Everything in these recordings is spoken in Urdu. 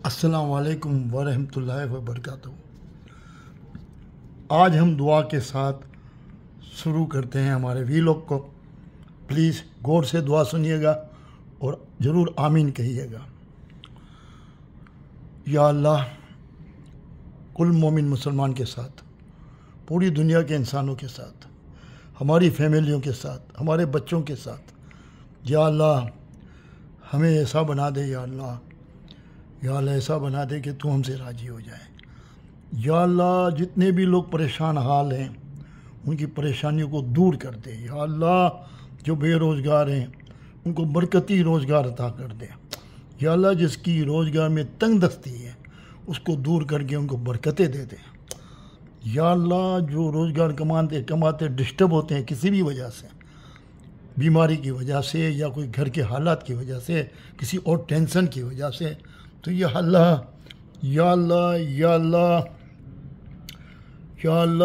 السلام علیکم ورحمۃ اللہ وبرکاتہ۔ آج ہم دعا کے ساتھ شروع کرتے ہیں ہمارے ویلاگ کو۔ پلیز غور سے دعا سنیے گا اور ضرور آمین کہیے گا۔ یا اللہ، کل مومن مسلمان کے ساتھ، پوری دنیا کے انسانوں کے ساتھ، ہماری فیملیوں کے ساتھ، ہمارے بچوں کے ساتھ، یا اللہ ہمیں ایسا بنا دے، یا اللہ ایسا بنا دے کہ تو ہم سے راضی ہو جائے۔ یا اللہ جتنے بھی لوگ پریشان حال ہیں ان کی پریشانیوں کو دور کر دے۔ یا اللہ جو بے روزگار ہیں ان کو برکتی روزگار عطا کر دے۔ یا اللہ جس کی روزگار میں تنگ دستی ہے اس کو دور کر کے ان کو برکتیں دے دے۔ یا اللہ جو روزگار کماتے ڈسٹرب ہوتے ہیں کسی بھی وجہ سے، بیماری کی وجہ سے یا کوئی گھر کے حالات کی وجہ سے، کسی اور ٹینشن کی وجہ سے، تو یا اللہ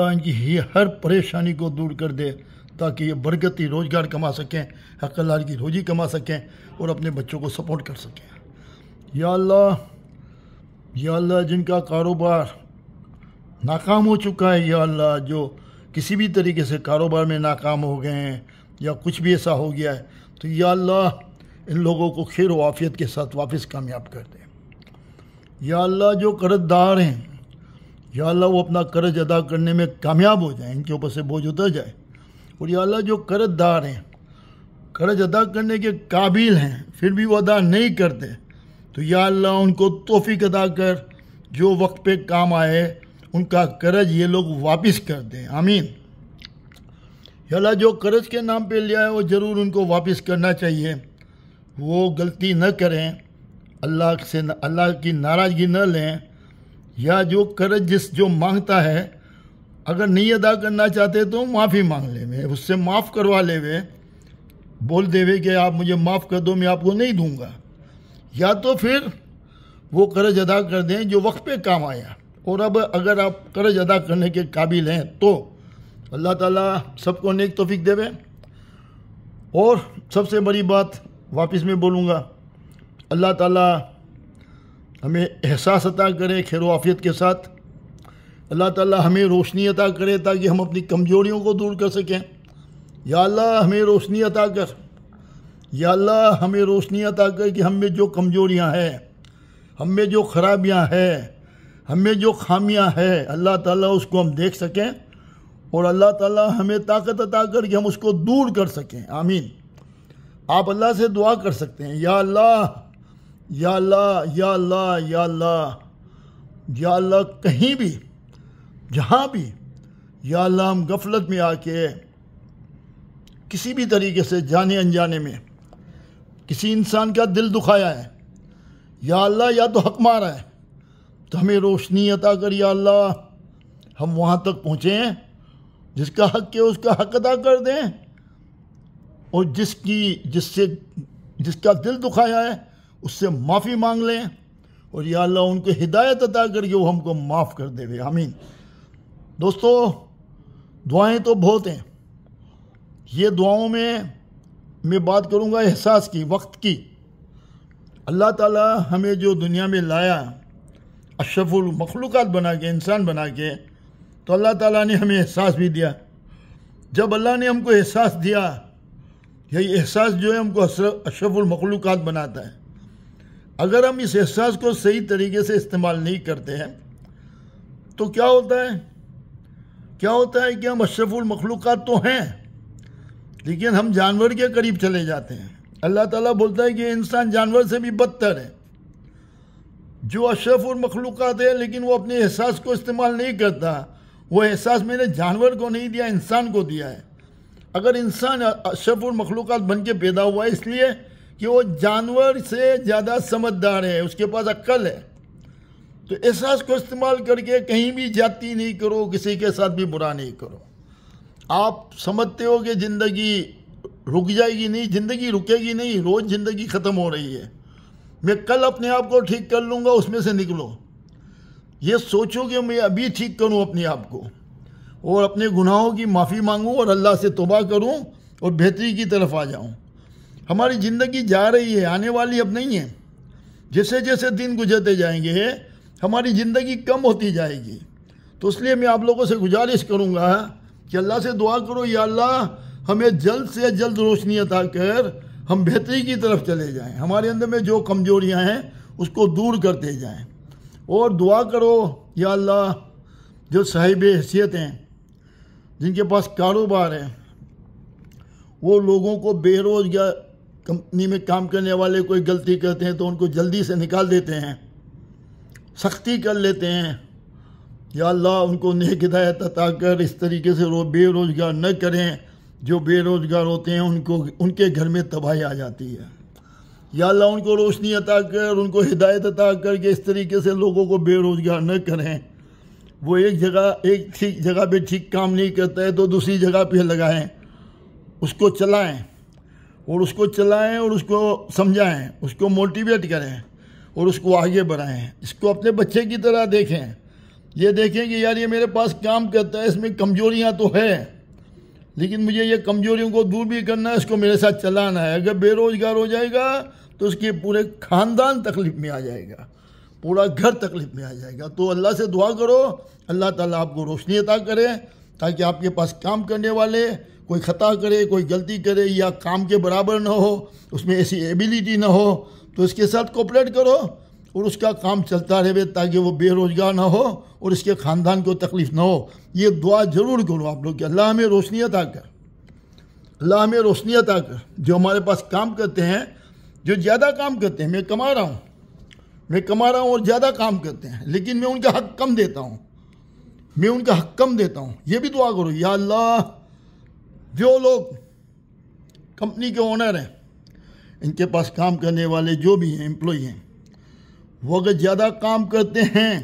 ان کی ہر پریشانی کو دور کر دے تاکہ یہ برکتی روزگار کما سکیں، حق حلال کی روزی کما سکیں اور اپنے بچوں کو سپورٹ کر سکیں۔ یا اللہ جن کا کاروبار ناکام ہو چکا ہے، یا اللہ جو کسی بھی طریقے سے کاروبار میں ناکام ہو گئے ہیں یا کچھ بھی ایسا ہو گیا ہے، تو یا اللہ ان لوگوں کو خیر و عافیت کے ساتھ واپس کامیاب کر دے۔ یا اللہ جو قرض دار ہیں، یا اللہ وہ اپنا قرض ادا کرنے میں کامیاب ہو جائیں، ان کے اوپر سے بوجھ اتر جائے۔ اور یا اللہ جو قرض دار ہیں، قرض ادا کرنے کے قابل ہیں پھر بھی وہ ادا نہیں کرتے، تو یا اللہ ان کو توفیق ادا کر، جو وقت پہ کام آئے ان کا قرض یہ لوگ واپس کر دیں، آمین۔ یا اللہ جو قرض کے نام پہ لیا ہے وہ ضرور ان کو واپس کرنا چاہیے، وہ غلطی نہ کریں، اللہ کی ناراضگی نہ لیں، یا جو قرض جو مانگتا ہے اگر نہیں ادا کرنا چاہتے تو معافی مانگ لے وے، اس سے معاف کروا لے وے، بول دے وے کہ آپ مجھے معاف کر دو، میں آپ کو نہیں دوں گا، یا تو پھر وہ قرض ادا کر دیں جو وقت پہ کام آیا۔ اور اب اگر آپ قرض ادا کرنے کے قابل ہیں تو اللہ تعالیٰ سب کو نیک توفیق دے وے۔ اور سب سے بڑی بات واپس میں بولوں گا، اللہ تعالیٰ ہمیں احساس عطا کرے خیر و عافیت کے ساتھ، اللہ تعالیٰ ہمیں روشنی عطا کرے تاکہ ہم اپنی کمزوریوں کو دور کر سکیں۔ یا اللہ ہمیں روشنی عطا کر، یا اللہ ہمیں روشنی عطا کر کہ ہم میں جو کمزوریاں ہیں، ہم میں جو خرابیاں ہیں، ہم میں جو خامیاں ہیں، اللہ تعالیٰ اس کو ہم دیکھ سکیں، اور اللہ تعالیٰ ہمیں طاقت عطا کر کہ ہم اس کو دور کر سکیں، آمین۔ آپ اللہ سے دعا کر سکتے ہیں، یا اللہ یا اللہ یا اللہ یا اللہ یا اللہ کہیں بھی جہاں بھی یا اللہ ہم غفلت میں آ کے کسی بھی طریقے سے جانے انجانے میں کسی انسان کا دل دکھایا ہے، یا اللہ یا تو حق مارا ہے تو ہمیں روشنی عطا کر، یا اللہ ہم وہاں تک پہنچیں جس کا حق ہے اس کا حق ادا کر دیں، اور جس کا دل دکھایا ہے اس سے معافی مانگ لیں، اور یا اللہ ان کو ہدایت عطا کر کے وہ ہم کو معاف کر دے وے، آمین۔ دوستو دعائیں تو بہت ہیں، یہ دعاؤں میں بات کروں گا احساس کی، وقت کی۔ اللہ تعالیٰ ہمیں جو دنیا میں لایا اشرف المخلوقات بنا کے، انسان بنا کے، تو اللہ تعالیٰ نے ہمیں احساس بھی دیا۔ جب اللہ نے ہم کو احساس دیا، یہی احساس جو ہے ہم کو اشرف المخلوقات بناتا ہے۔ اگر ہم اس احساس کو صحیح طریقے سے استعمال نہیں کرتے ہیں تو کیا ہوتا ہے کہ ہم اشرف المخلوقات تو ہیں لیکن ہم جانور کے قریب چلے جاتے ہیں۔ اللہ تعالیٰ بولتا ہے کہ انسان جانور سے بھی بدتر ہے، جو اشرف المخلوقات ہے لیکن وہ اپنے احساس کو استعمال نہیں کرتا۔ وہ احساس میں نے جانور کو نہیں دیا، انسان کو دیا ہے۔ اگر انسان اشرف المخلوقات بن کے پیدا ہوا ہے اس لیے کہ وہ جانور سے زیادہ سمجھدار ہے، اس کے پاس عقل ہے، تو احساس کو استعمال کر کے کہیں بھی جاتی نہیں کرو، کسی کے ساتھ بھی برا نہیں کرو۔ آپ سمجھتے ہو کہ زندگی رک جائے گی، نہیں، زندگی رکے گی نہیں، روز زندگی ختم ہو رہی ہے، میں کل اپنے آپ کو ٹھیک کر لوں گا، اس میں سے نکلو۔ یہ سوچو کہ میں ابھی ٹھیک کروں اپنے آپ کو اور اپنے گناہوں کی معافی مانگوں اور اللہ سے توبہ کروں اور بہتری کی طرف آ جاؤں۔ ہماری زندگی جا رہی ہے، آنے والی اب نہیں ہے۔ جیسے جیسے دن گزرتے جائیں گے ہماری زندگی کم ہوتی جائے گی. تو اس لیے میں آپ لوگوں سے گزارش کروں گا کہ اللہ سے دعا کرو، یا اللہ ہمیں جلد سے جلد روشنی عطا کر ہم بہتری کی طرف چلے جائیں، ہمارے اندر میں جو کمزوریاں ہیں اس کو دور کرتے جائیں. اور دعا کرو یا اللہ جو صاحب حیثیت ہیں، جن کے پاس کاروبار ہے، وہ لوگوں کو بے روزگار، کمپنی میں کام کرنے والے کوئی غلطی کرتے ہیں تو ان کو جلدی سے نکال دیتے ہیں، سختی کر لیتے ہیں. یا اللہ ان کو نیک ہدایت عطا کر اس طریقے سے بے روزگار نہ کریں. جو بے روزگار ہوتے ہیں ان کے گھر میں تباہی آ جاتی ہے. یا اللہ ان کو روشنی عطا کر، ان کو ہدایت عطا کر کہ اس طریقے سے لوگوں کو بے روزگار نہ کریں. وہ ایک جگہ پہ ٹھیک کام نہیں کرتا ہے تو دوسری جگہ پہ لگائیں، اس کو چلائیں اور اس کو سمجھائیں، اس کو موٹیویٹ کریں اور اس کو آگے بڑھائیں. اس کو اپنے بچے کی طرح دیکھیں، یہ دیکھیں کہ یار یہ میرے پاس کام کرتا ہے، اس میں کمزوریاں تو ہے لیکن مجھے یہ کمزوریوں کو دور بھی کرنا ہے، اس کو میرے ساتھ چلانا ہے. اگر بے روزگار ہو جائے گا تو اس کے پورے خاندان تکلیف میں آ جائے گا، پورا گھر تکلیف میں آ جائے گا. تو اللہ سے دعا کرو اللہ تعالیٰ آپ کو روشنی عطا کرے تاکہ آپ کے پاس کام کرنے والے کوئی خطا کرے، کوئی غلطی کرے یا کام کے برابر نہ ہو، اس میں ایسی ایبیلیٹی نہ ہو تو اس کے ساتھ کوپریٹ کرو اور اس کا کام چلتا رہے تاکہ وہ بے روزگار نہ ہو اور اس کے خاندان کو تکلیف نہ ہو. یہ دعا ضرور کرو آپ لوگ کہ اللہ ہمیں روشنی عطا کر، اللہ ہمیں روشنی عطا کر. جو ہمارے پاس کام کرتے ہیں، جو زیادہ کام کرتے ہیں، میں کما رہا ہوں اور زیادہ کام کرتے ہیں لیکن میں ان کا حق کم دیتا ہوں، یہ بھی دعا کرو. یا اللہ جو لوگ کمپنی کے اونر ہیں، ان کے پاس کام کرنے والے جو بھی ہیں، امپلائی ہیں، وہ اگر زیادہ کام کرتے ہیں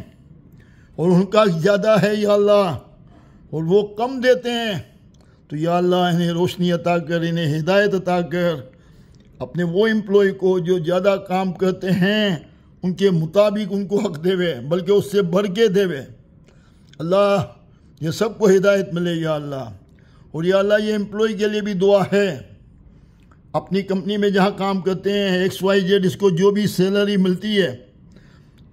اور ان کا زیادہ ہے یا اللہ اور وہ کم دیتے ہیں تو یا اللہ انہیں روشنی عطا کر، انہیں ہدایت عطا کر، اپنے وہ امپلائی کو جو زیادہ کام کرتے ہیں ان کے مطابق ان کو حق دے، بلکہ اس سے بڑھ کے دے. اللہ یہ سب کو ہدایت ملے یا اللہ. اور یا اللہ یہ امپلائی کے لیے بھی دعا ہے، اپنی کمپنی میں جہاں کام کرتے ہیں XYZ، اس کو جو بھی سیلری ملتی ہے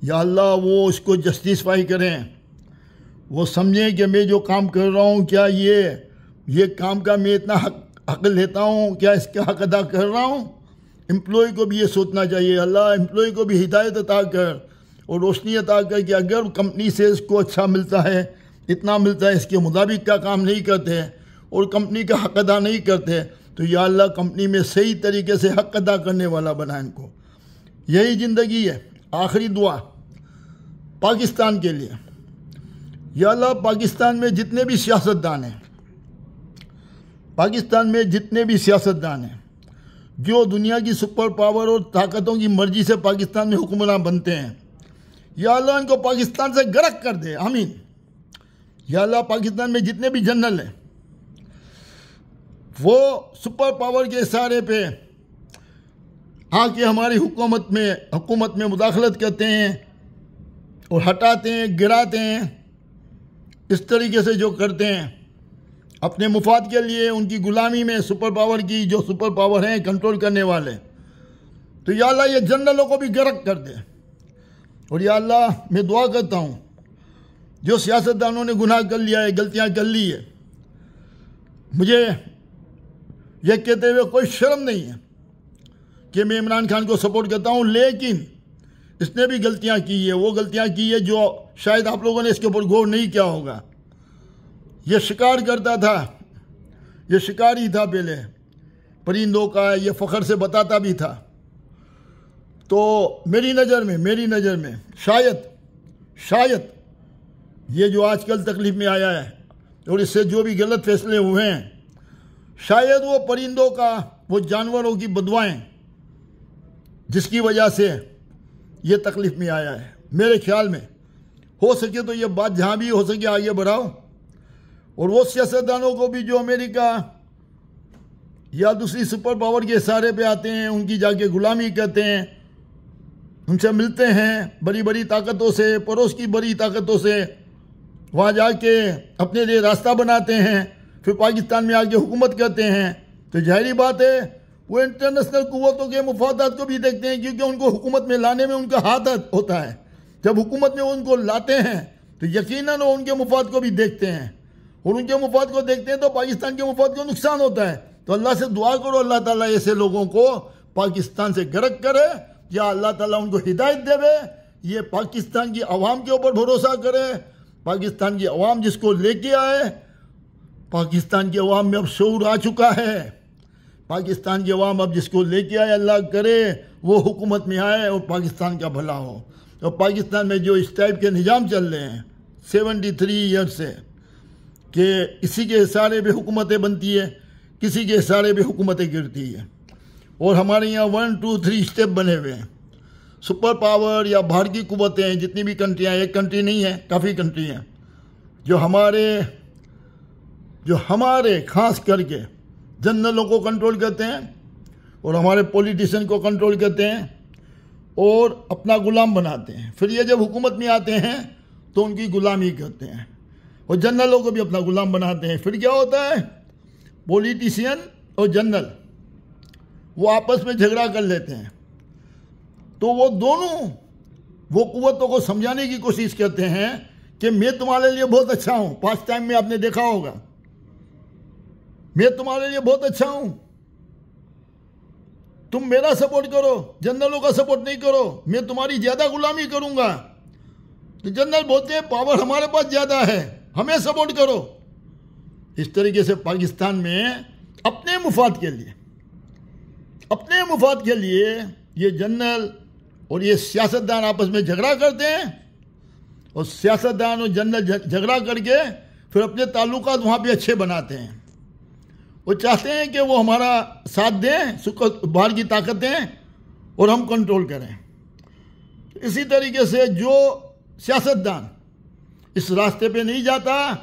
یا اللہ وہ اس کو جسٹیسفائی کریں، وہ سمجھیں کہ میں جو کام کر رہا ہوں کیا یہ کام کا میں اتنا حق لیتا ہوں، کیا اس کا حق ادا کر رہا ہوں. امپلائی کو بھی یہ سوچنا چاہیے. اللہ امپلائی کو بھی ہدایت عطا کر اور روشنی عطا کر کہ اگر کمپنی سے اس کو اچھا ملتا ہے، اتنا ملتا ہے، اس کے مطابق کا کام نہیں کرتے اور کمپنی کا حق ادا نہیں کرتے تو یا اللہ کمپنی میں صحیح طریقے سے حق ادا کرنے والا بنا ان کو. یہی زندگی ہے. آخری دعا پاکستان کے لیے. یا اللہ پاکستان میں جتنے بھی سیاستدان ہیں جو دنیا کی سپر پاور اور طاقتوں کی مرضی سے پاکستان میں حکمراں بنتے ہیں، یا اللہ ان کو پاکستان سے غرق کر دے، آمین. یا اللہ پاکستان میں جتنے بھی جنرل ہیں وہ سپر پاور کے اشارے پہ آ کے ہماری حکومت میں مداخلت کرتے ہیں اور ہٹاتے ہیں، گراتے ہیں، اس طریقے سے جو کرتے ہیں اپنے مفاد کے لیے، ان کی غلامی میں سپر پاور کی جو سپر پاور ہیں کنٹرول کرنے والے. تو یا اللہ یہ جنرلوں کو بھی غرق کر دے. اور یا اللہ میں دعا کرتا ہوں جو سیاستدانوں نے گناہ کر لیا ہے، غلطیاں کر لی ہے، مجھے یہ کہتے ہوئے کوئی شرم نہیں ہے کہ میں عمران خان کو سپورٹ کرتا ہوں، لیکن اس نے بھی غلطیاں کی ہے، وہ غلطیاں کی ہے جو شاید آپ لوگوں نے اس کے اوپر غور نہیں کیا ہوگا. یہ شکار کرتا تھا، یہ شکاری تھا پہلے پرندوں کا، یہ فخر سے بتاتا بھی تھا. تو میری نظر میں شاید یہ جو آج کل تکلیف میں آیا ہے اور اس سے جو بھی غلط فیصلے ہوئے ہیں، شاید وہ پرندوں کا، وہ جانوروں کی بدوائیں جس کی وجہ سے یہ تکلیف میں آیا ہے. میرے خیال میں ہو سکے تو یہ بات جہاں بھی ہو سکے آگے بڑھاؤ اور وہ سیاستدانوں کو بھی جو امریکہ یا دوسری سپر پاور کے اشارے پہ آتے ہیں، ان کی جا کے غلامی کرتے ہیں، ان سے ملتے ہیں بڑی بڑی طاقتوں سے، پڑوس کی بڑی طاقتوں سے، وہاں جا کے اپنے لیے راستہ بناتے ہیں، پھر پاکستان میں آ کے حکومت کرتے ہیں. تو ظاہری بات ہے وہ انٹرنیشنل قوتوں کے مفادات کو بھی دیکھتے ہیں، کیونکہ ان کو حکومت میں لانے میں ان کا ہاتھ ہوتا ہے۔ جب حکومت میں ان کو لاتے ہیں تو یقیناً وہ ان کے مفاد کو بھی دیکھتے ہیں، اور ان کے مفاد کو دیکھتے ہیں تو پاکستان کے مفاد کو نقصان ہوتا ہے۔ تو اللہ سے دعا کرو اللہ تعالیٰ ایسے لوگوں کو پاکستان سے غرق کرے، یا اللہ تعالیٰ ان کو ہدایت دے، یہ پاکستان کی عوام کے اوپر بھروسہ کرے۔ پاکستان کی عوام جس کو لے کے آئے، پاکستان کی عوام میں اب شعور آ چکا ہے۔ پاکستان کی عوام اب جس کو لے کے آئے، اللہ کرے وہ حکومت میں آئے اور پاکستان کا بھلا ہو۔ اور پاکستان میں جو اس ٹائپ کے نظام چل رہے ہیں 73 ایئر سے، کہ کسی کے اشارے پہ حکومتیں بنتی ہے، کسی کے اشارے پہ حکومتیں گرتی ہیں، اور ہمارے یہاں 1 2 3 اسٹیپ بنے ہوئے ہیں۔ سپر پاور یا باہر کی قوتیں ہیں، جتنی بھی کنٹریاں، ایک کنٹری نہیں ہے، کافی کنٹری ہیں، جو ہمارے خاص کر کے جنرلوں کو کنٹرول کرتے ہیں، اور ہمارے پولیٹیشین کو کنٹرول کرتے ہیں، اور اپنا غلام بناتے ہیں۔ پھر یہ جب حکومت میں آتے ہیں تو ان کی غلامی کرتے ہیں، اور جنرلوں کو بھی اپنا غلام بناتے ہیں۔ پھر کیا ہوتا ہے، پولیٹیشین اور جنرل وہ آپس میں جھگڑا کر لیتے ہیں، تو وہ دونوں وہ قوتوں کو سمجھانے کی کوشش کرتے ہیں کہ میں تمہارے لیے بہت اچھا ہوں۔ پاسٹ ٹائم میں آپ نے دیکھا ہوگا، میں تمہارے لیے بہت اچھا ہوں، تم میرا سپورٹ کرو، جنرلوں کا سپورٹ نہیں کرو، میں تمہاری زیادہ غلامی کروں گا۔ تو جنرل بولتے ہیں پاور ہمارے پاس زیادہ ہے، ہمیں سپورٹ کرو۔ اس طریقے سے پاکستان میں اپنے مفاد کے لیے یہ جنرل اور یہ سیاستدان آپس میں جھگڑا کرتے ہیں، اور سیاستدان اور جنرل جھگڑا کر کے پھر اپنے تعلقات وہاں پہ اچھے بناتے ہیں۔ وہ چاہتے ہیں کہ وہ ہمارا ساتھ دیں، باہر کی طاقتیں، اور ہم کنٹرول کریں۔ اسی طریقے سے جو سیاستدان اس راستے پہ نہیں جاتا،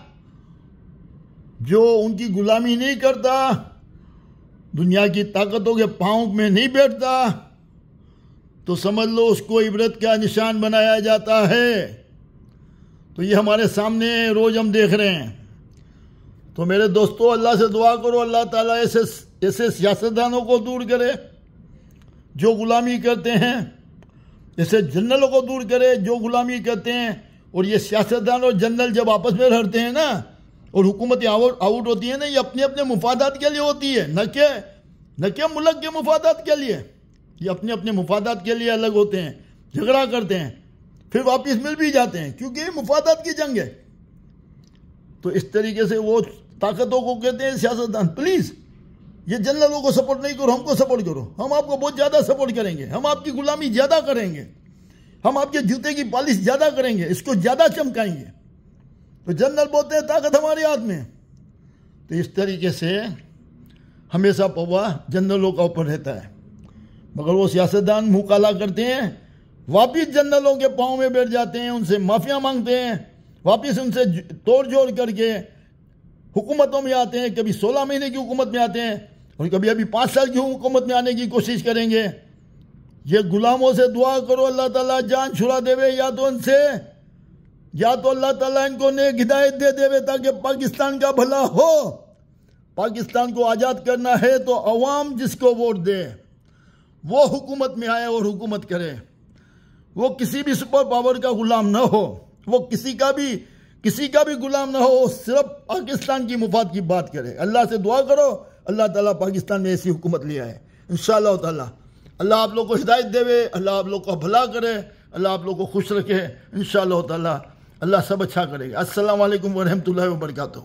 جو ان کی غلامی نہیں کرتا، دنیا کی طاقتوں کے پاؤں میں نہیں بیٹھتا، تو سمجھ لو اس کو عبرت کا نشان بنایا جاتا ہے۔ تو یہ ہمارے سامنے روز ہم دیکھ رہے ہیں۔ تو میرے دوستو، اللہ سے دعا کرو اللہ تعالیٰ ایسے سیاستدانوں کو دور کرے جو غلامی کرتے ہیں، ایسے جنرلوں کو دور کرے جو غلامی کرتے ہیں۔ اور یہ سیاستدان اور جنرل جب آپس میں لڑتے ہیں نا، اور حکومتیں آؤٹ ہوتی ہیں نا، یہ اپنے اپنے مفادات کے لیے ہوتی ہے، نہ کہ ملک کے مفادات کے لیے۔ یہ اپنے اپنے مفادات کے لیے الگ ہوتے ہیں، جھگڑا کرتے ہیں، پھر واپس مل بھی جاتے ہیں، کیونکہ یہ مفادات کی جنگ ہے۔ تو اس طریقے سے وہ طاقتوں کو کہتے ہیں سیاستدان، پلیز یہ جنرلوں کو سپورٹ نہیں کرو، ہم کو سپورٹ کرو، ہم آپ کو بہت زیادہ سپورٹ کریں گے، ہم آپ کی غلامی زیادہ کریں گے، ہم آپ کے جوتے کی پالش زیادہ کریں گے، اس کو زیادہ چمکائیں گے۔ تو جنرل بولتے ہیں طاقت ہمارے ہاتھ میں۔ تو اس طریقے سے ہمیشہ پوا جنرلوں کا اوپر رہتا ہے، مگر وہ سیاستدان منہ کالا کرتے ہیں، واپس جنرلوں کے پاؤں میں بیٹھ جاتے ہیں، ان سے معافیاں مانگتے ہیں، واپس ان سے توڑ جوڑ کر کے حکومتوں میں آتے ہیں، کبھی 16 مہینے کی حکومت میں آتے ہیں، اور کبھی ابھی 5 سال کی حکومت میں آنے کی کوشش کریں گے۔ یہ غلاموں سے دعا کرو اللہ تعالیٰ جان چھڑا دے، یا تو ان سے، یا تو اللہ تعالیٰ ان کو نیک ہدایت دے دے، تاکہ پاکستان کا بھلا ہو۔ پاکستان کو آزاد کرنا ہے تو عوام جس کو ووٹ دے وہ حکومت میں آئے اور حکومت کرے، وہ کسی بھی سپر پاور کا غلام نہ ہو، وہ کسی کا بھی غلام نہ ہو، صرف پاکستان کی مفاد کی بات کرے۔ اللہ سے دعا کرو اللہ تعالیٰ پاکستان میں ایسی حکومت لے آئے انشاءاللہ تعالیٰ۔ اللہ آپ لوگ کو ہدایت دے، اللہ آپ لوگ کو بھلا کرے، اللہ آپ لوگ کو خوش رکھے انشاءاللہ تعالیٰ۔ اللہ سب اچھا کرے گا۔ السلام علیکم ورحمۃ اللہ وبرکاتہ۔